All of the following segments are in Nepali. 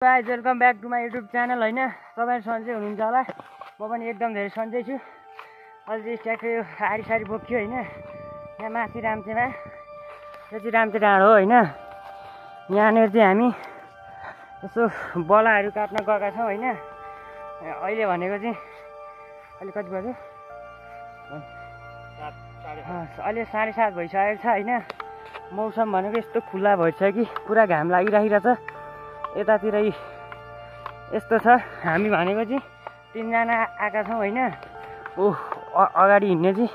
Guys welcome back to my YouTube channel होइन। तपाईँहरू सन्चै हुनुहुन्छ होला। म पनि एकदम धेरै सन्चै छु। अहिले चाहिँ ट्याक्कै यो सारी बोक्यो होइन। यहाँ माथि राम्चेमा यो चाहिँ राम्चे डाँडो हो होइन। यहाँनिर चाहिँ हामी यसो बलाहरू काट्न गएका छौँ होइन। अहिले भनेको चाहिँ अहिले कति बज्यो? अहिले 7:30 भइसकेको छ होइन। मौसम भनेको यस्तो खुल्ला भइसक्यो कि पुरा घाम लागिरहेको छ। यतातिर यस्तो छ, हामी भनेको चाहिँ 3 जना आएका छौँ होइन। अगाडि हिँड्ने चाहिँ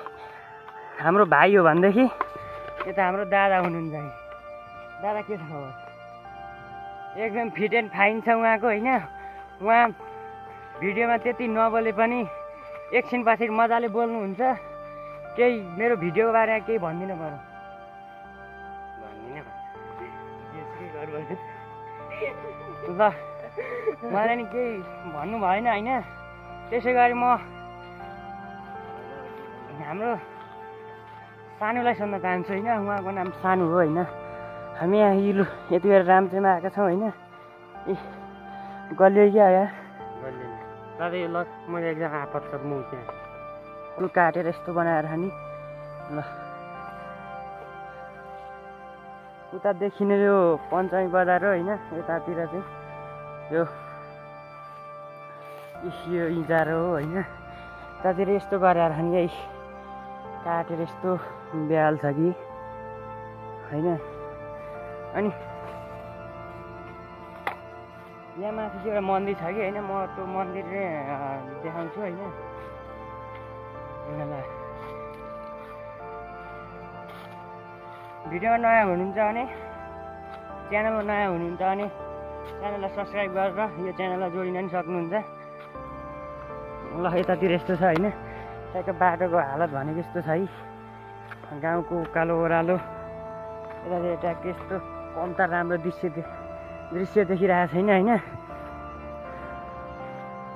हाम्रो भाइ हो भनेदेखि यता हाम्रो दादा हुनुहुन्छ। दादा के छ खबर? एकदम फिट एन्ड फाइन छ उहाँको होइन। उहाँ भिडियोमा त्यति नबोले पनि एकछिन पछि मजाले बोल्नुहुन्छ। केही मेरो भिडियोको बारेमा केही भनिदिनु पर्यो। ल मलाई नि केही भन्नु भएन होइन। त्यसै गरी म हाम्रो सानुलाई सोध्न चाहन्छु होइन। उहाँको नाम सानु हो होइन। हामी यहाँ यति बेला राम्चेमा आएका छौँ होइन। ए गलियो क्या यार गलियो दादा। यो ल मैले एकजना आपत म त्यहाँ काटेर यस्तो बनाएर नि ल। उता देखिने यो पञ्चमी बजार हो होइन। यतातिर चाहिँ यो इजार हो होइन। यतातिर यस्तो गरेर नि यही काटेर यस्तो ब्याल छ कि होइन। अनि यहाँ माथि चाहिँ एउटा मन्दिर छ कि होइन। म त्यो मन्दिर देखाउँछु होइन। भिडियोमा नयाँ हुनुहुन्छ भने च्यानलमा नयाँ हुनुहुन्छ भने च्यानललाई सब्सक्राइब गरेर यो च्यानललाई जोडिन पनि सक्नुहुन्छ। ल यतातिर यस्तो छ होइन। त्यहाँको बाटोको हालत भनेको यस्तो छ है। गाउँको उकालो ओह्रालो यतातिर ट्याक्कै यस्तो कम्ता राम्रो दृश्य देखिरहेको छैन होइन।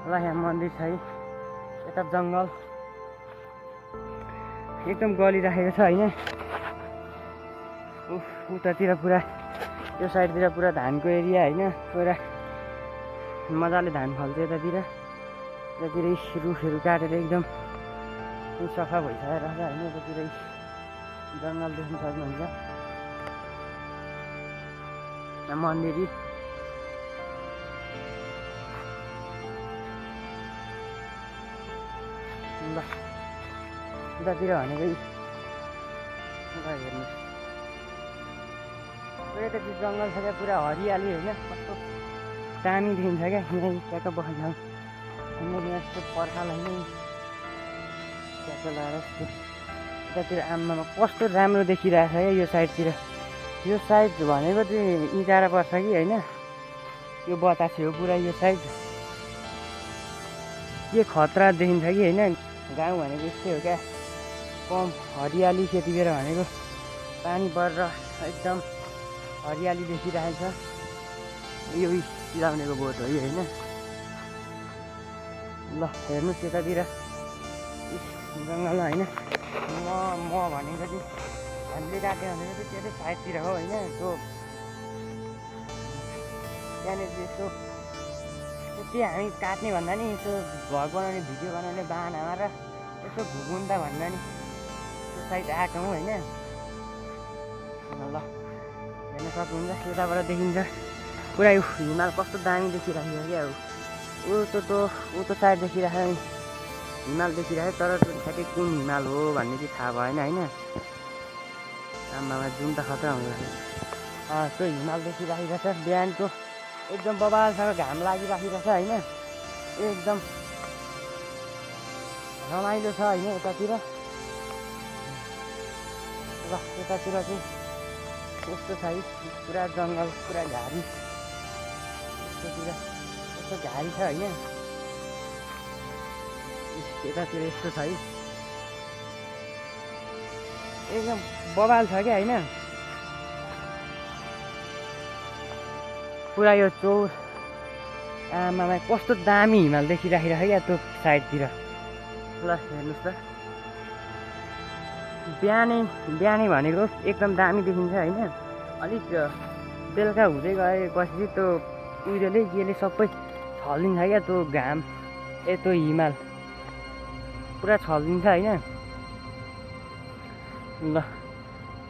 ल यहाँ मन्दिर छ है। यता जङ्गल एकदम गलिराखेको छ होइन। उतातिर पुरा यो साइडतिर पुरा धानको एरिया होइन। पुरा मजाले धान फल्छ यतातिर। यतातिर रुखहरू काटेर एकदम सफा भइसकेर होइन। यतातिर जङ्गल देख्न सक्नुहुन्छ। मन्दिर ल उतातिर भनेको हेर्नुहोस् यतातिर जङ्गल छ क्या पुरा हरियाली होइन। कस्तो दामी देखिन्छ क्या। यहाँ ट्याक्क बस्छ यस्तो पर्खाल होइन। ट्याक्क लगाएर यस्तो यतातिर आम्मामा कस्तो राम्रो देखिरहेको छ क्या यो साइडतिर। यो साइड भनेको चाहिँ इँटारा पर्छ कि होइन। यो बतासे हो पुरा यो साइड। के खतरा देखिन्छ कि होइन। गाउँ भनेको यस्तै हो क्या। कम हरियाली त्यतिखेर भनेको पानी परेर एकदम हरियाली देखिरहेको छ। यो चिलाउनेको बोट हो यो होइन। ल हेर्नुहोस् यतातिर जङ्गल होइन। म भनेको चाहिँ हामीले काट्यो भनेको चाहिँ त्यतै साइडतिर हो होइन। त्यो त्यहाँनिर यसो त्यति हामी काट्ने भन्दा नि यसो भ्लग बनाउने भिडियो बनाउने बाहनामा र यसो घुम्नु त भन्दा नि त्यो साइड आएको हौँ होइन। ल हेर्न सक्नुहुन्छ यताबाट देखिन्छ पुरा यो हिमाल कस्तो दामी देखिरहेको क्या। उतो साइड देखिरहेको हिमाल देखिरहेको। तर ठ्याक्कै कुन हिमाल हो भन्ने चाहिँ थाहा भएन होइन। आम्मामा जुन त खतरा हुँदो रहेछ। त्यो हिमाल देखिराखेको छ। बिहानको एकदम बबालसँग घाम लागिराखेको छ होइन। एकदम रमाइलो छ होइन यतातिर। ल यतातिर चाहिँ यस्तो छ है। पुरा जङ्गल पुरा झारी यस्तोतिर यस्तो झारी छ होइन। यतातिर यस्तो छ है। एकदम बबाल छ क्या होइन। पुरा यो चौर आमामा कस्तो दामी हिमाल देखिराखेको क्या त्यो साइडतिर। ल हेर्नुहोस् त बिहानै भनेको एकदम दामी देखिन्छ होइन। अलिक बेलुका हुँदै गएपछि त्यो कुहिरोले यसले सबै छलिदिन्छ क्या त्यो घाम त्यो हिमाल पुरा छलिदिन्छ होइन। ल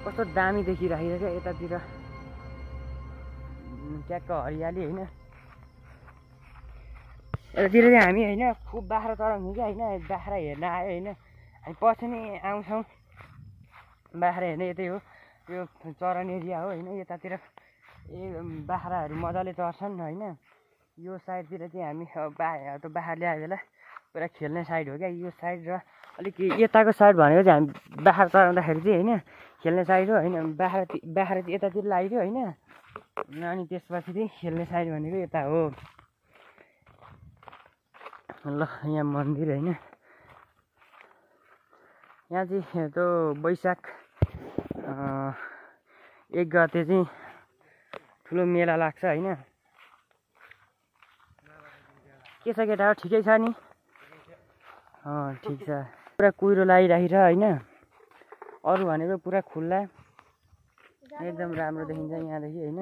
कस्तो दामी देखिराखेको क्या यतातिर ट्याक्क हरियाली होइन। यतातिर चाहिँ हामी होइन खुब बाख्रा चराउँछौँ क्या होइन। बाख्रा हेर्न आयो होइन, हामी पछि नै आउँछौँ बाख्रा हेर्न। यतै हो यो चरन एरिया हो होइन। यतातिर बाख्राहरू मजाले चर्छन् होइन। यो साइडतिर चाहिँ हामी त्यो बाख्रा ल्यायो बेला पुरा खेल्ने साइड हो क्या यो साइड। र अलिक यताको साइड भनेको चाहिँ हामी बाख्रा चराउँदाखेरि चाहिँ होइन खेल्ने साइड हो होइन। बाख्रा चाहिँ यतातिर लाग्यो होइन। अनि त्यसपछि चाहिँ खेल्ने साइड भनेको यता हो। ल यहाँ मन्दिर होइन। यहाँ चाहिँ त्यो वैशाख 1 गते चाहिँ ठुलो मेला लाग्छ होइन। के छ केटा हो ठिकै छ नि? ठिक छ। पुरा कुहिरो लागिरहेको छ होइन। अरू भनेको पुरा खुल्ला एकदम राम्रो देखिन्छ यहाँदेखि होइन।